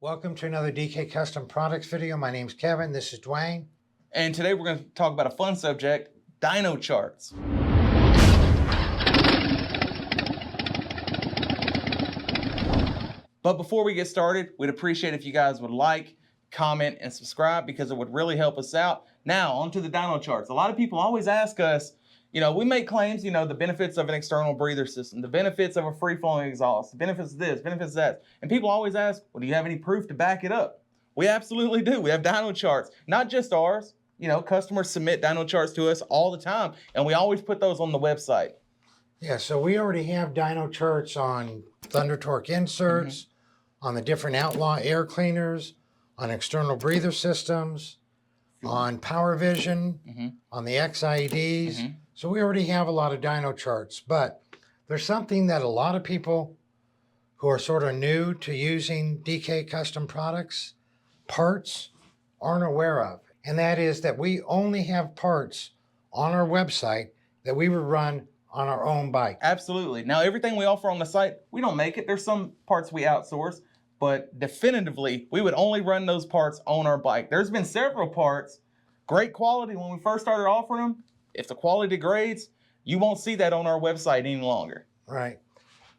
Welcome to another DK Custom Products video. My name's Kevin, this is Dwayne. And today we're going to talk about a fun subject, dyno charts. But before we get started, we'd appreciate if you guys would like, comment, and subscribe because it would really help us out. Now, onto the dyno charts. A lot of people always ask us, we make claims, the benefits of an external breather system, the benefits of a free-flowing exhaust, the benefits of this, benefits of that. And people always ask, well, do you have any proof to back it up? We absolutely do. We have dyno charts, not just ours. Customers submit dyno charts to us all the time, and we always put those on the website. Yeah, so we already have dyno charts on Thunder Torque inserts, on the different Outlaw air cleaners, on external breather systems, on Power Vision, on the XIEDs. So we already have a lot of dyno charts, but there's something that a lot of people who are sort of new to using DK custom products, parts, aren't aware of. And that is that we only have parts on our website that we would run on our own bike. Absolutely. Now, everything we offer on the site, we don't make it. There's some parts we outsource, but definitively, we would only run those parts on our bike. There's been several parts, great quality when we first started offering them. If the quality degrades, you won't see that on our website any longer. Right.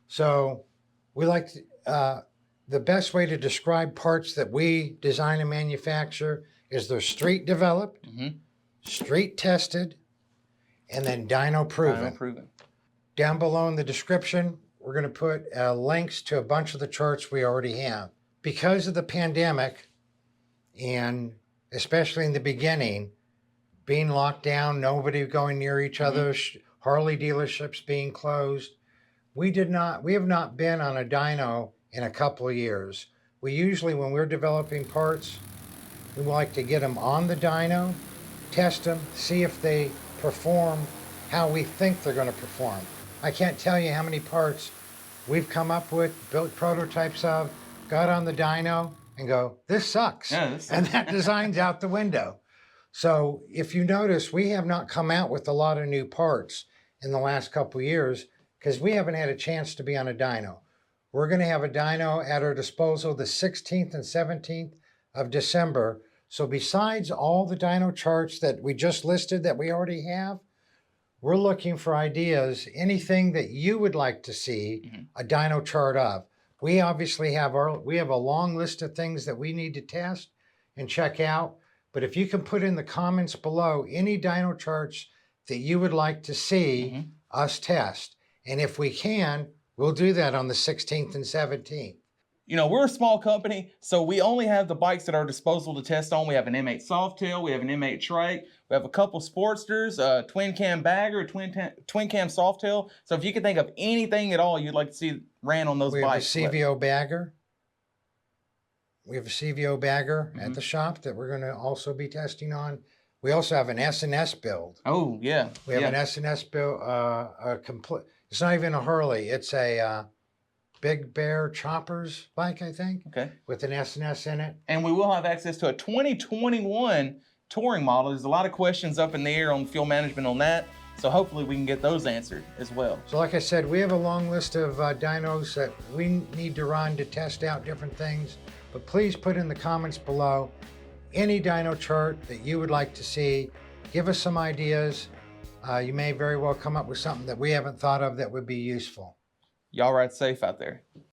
So we like to, the best way to describe parts that we design and manufacture is they're street developed, street tested, and then dyno proven. Dyno proven. Down below in the description, we're going to put links to a bunch of the charts we already have. Because of the pandemic, and especially in the beginning, being locked down, nobody going near each other, Harley dealerships being closed, we have not been on a dyno in a couple of years. We usually, when we're developing parts, we like to get them on the dyno, test them, see if they perform how we think they're going to perform. I can't tell you how many parts we've come up with, built prototypes of, got on the dyno, and go, this sucks. Yeah, this sucks. And that design's out the window. So if you notice, we have not come out with a lot of new parts in the last couple of years because we haven't had a chance to be on a dyno. We're going to have a dyno at our disposal the 16th and 17th of December. So besides all the dyno charts that we just listed that we already have, we're looking for ideas, anything that you would like to see a dyno chart of. We obviously have a long list of things that we need to test and check out. But if you can put in the comments below any dyno charts that you would like to see us test. And if we can, we'll do that on the 16th and 17th. We're a small company, so we only have the bikes at our disposal to test on. We have an M8 Softail, we have an M8 Trike, we have a couple Sportsters, a twin cam bagger, a twin cam Softail. So if you can think of anything at all you'd like to see ran on those bikes. We have a CVO bagger. We have a CVO bagger at the shop that we're going to also be testing on. We also have an S&S build. Oh, yeah. We have an S&S build, it's not even a Harley. It's a Big Bear Choppers bike, I think, with an S&S in it. And we will have access to a 2021 touring model. There's a lot of questions up in the air on fuel management on that. So hopefully we can get those answered as well. So like I said, we have a long list of dynos that we need to run to test out different things. But please put in the comments below any dyno chart that you would like to see. Give us some ideas. You may very well come up with something that we haven't thought of that would be useful. Y'all ride safe out there.